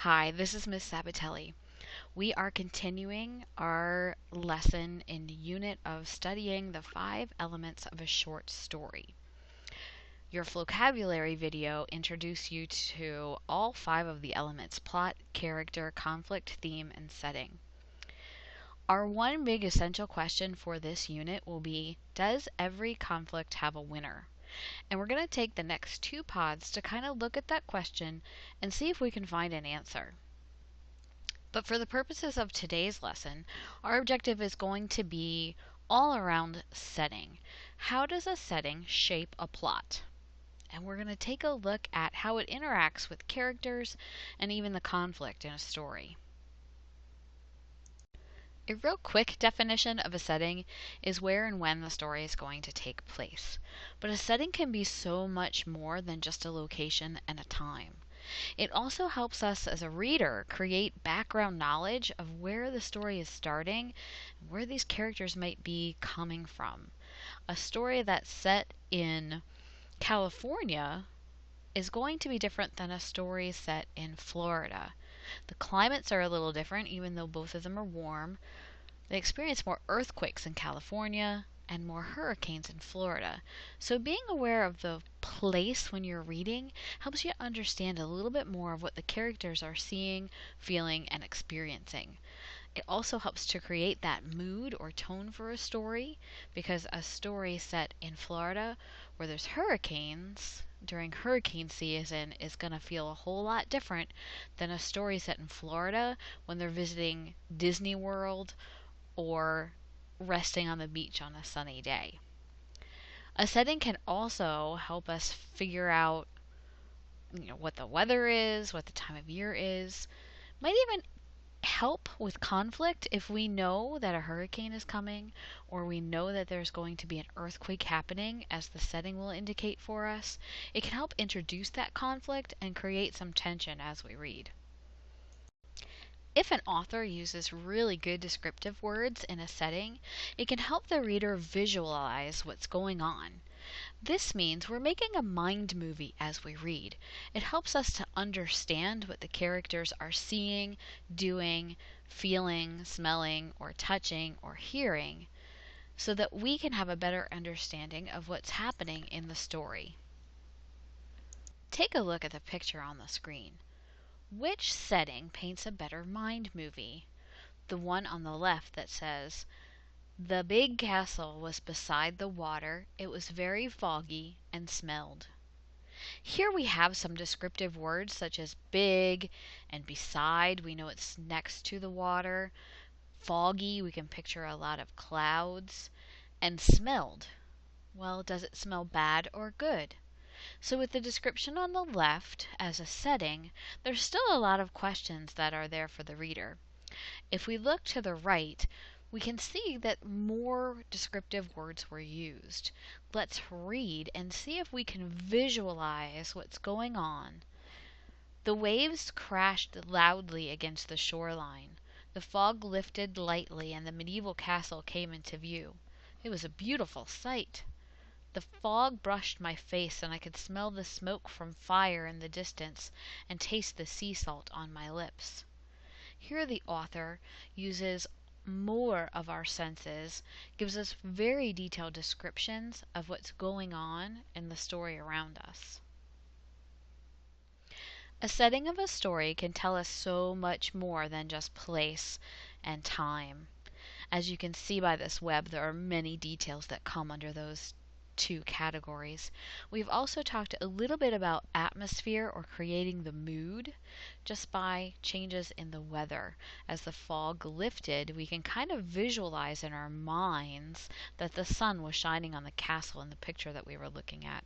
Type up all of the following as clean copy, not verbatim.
Hi, this is Miss Sabatelli. We are continuing our lesson in the unit of studying the 5 elements of a short story. Your vocabulary video introduced you to all 5 of the elements: plot, character, conflict, theme, and setting. Our one big essential question for this unit will be, does every conflict have a winner? And we're going to take the next 2 pods to kind of look at that question and see if we can find an answer. But for the purposes of today's lesson, our objective is going to be all around setting. How does a setting shape a plot? And we're going to take a look at how it interacts with characters and even the conflict in a story. A real quick definition of a setting is where and when the story is going to take place. But a setting can be so much more than just a location and a time. It also helps us as a reader create background knowledge of where the story is starting and where these characters might be coming from. A story that's set in California is going to be different than a story set in Florida. The climates are a little different, even though both of them are warm. They experience more earthquakes in California and more hurricanes in Florida. So being aware of the place when you're reading helps you understand a little bit more of what the characters are seeing, feeling, and experiencing. It also helps to create that mood or tone for a story, because a story set in Florida where there's hurricanes during hurricane season is going to feel a whole lot different than a story set in Florida when they're visiting Disney World or resting on the beach on a sunny day. A setting can also help us figure out what the weather is, what the time of year is. Might even help with conflict if we know that a hurricane is coming, or we know that there's going to be an earthquake happening, as the setting will indicate for us. It can help introduce that conflict and create some tension as we read. If an author uses really good descriptive words in a setting, it can help the reader visualize what's going on. This means we're making a mind movie as we read. It helps us to understand what the characters are seeing, doing, feeling, smelling, or touching, or hearing, so that we can have a better understanding of what's happening in the story. Take a look at the picture on the screen. Which setting paints a better mind movie? The one on the left that says, "The big castle was beside the water. It was very foggy and smelled." Here we have some descriptive words such as big and beside. We know it's next to the water. Foggy, we can picture a lot of clouds. And smelled. Well, does it smell bad or good? So with the description on the left as a setting, there's still a lot of questions that are there for the reader. If we look to the right, we can see that more descriptive words were used. Let's read and see if we can visualize what's going on. The waves crashed loudly against the shoreline. The fog lifted lightly and the medieval castle came into view. It was a beautiful sight. The fog brushed my face and I could smell the smoke from fire in the distance and taste the sea salt on my lips. Here the author uses more of our senses, gives us very detailed descriptions of what's going on in the story around us. A setting of a story can tell us so much more than just place and time. As you can see by this web, there are many details that come under those 2 categories. We've also talked a little bit about atmosphere, or creating the mood, just by changes in the weather. As the fog lifted, we can kind of visualize in our minds that the sun was shining on the castle in the picture that we were looking at.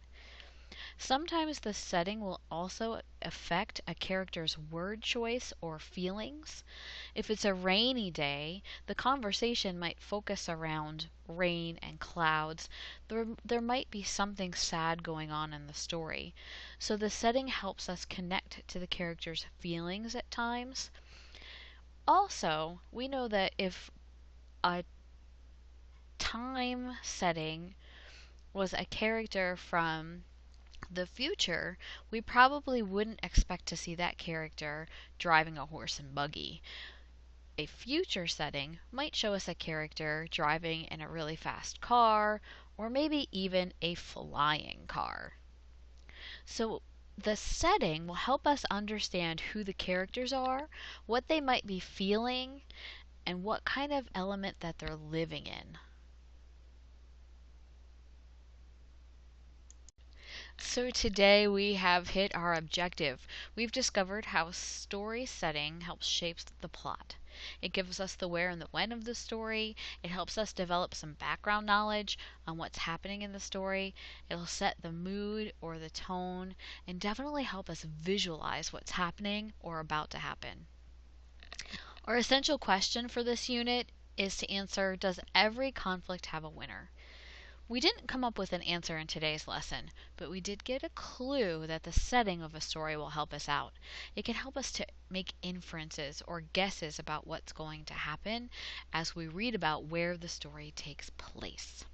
Sometimes the setting will also affect a character's word choice or feelings. If it's a rainy day, the conversation might focus around rain and clouds. There might be something sad going on in the story. So the setting helps us connect to the character's feelings at times. Also, we know that if a time setting was a character from The future, we probably wouldn't expect to see that character driving a horse and buggy. A future setting might show us a character driving in a really fast car, or maybe even a flying car. So, the setting will help us understand who the characters are, what they might be feeling, and what kind of element that they're living in. So today we have hit our objective. We've discovered how story setting helps shape the plot. It gives us the where and the when of the story. It helps us develop some background knowledge on what's happening in the story. It'll set the mood or the tone and definitely help us visualize what's happening or about to happen. Our essential question for this unit is to answer, does every conflict have a winner? We didn't come up with an answer in today's lesson, but we did get a clue that the setting of a story will help us out. It can help us to make inferences or guesses about what's going to happen as we read about where the story takes place.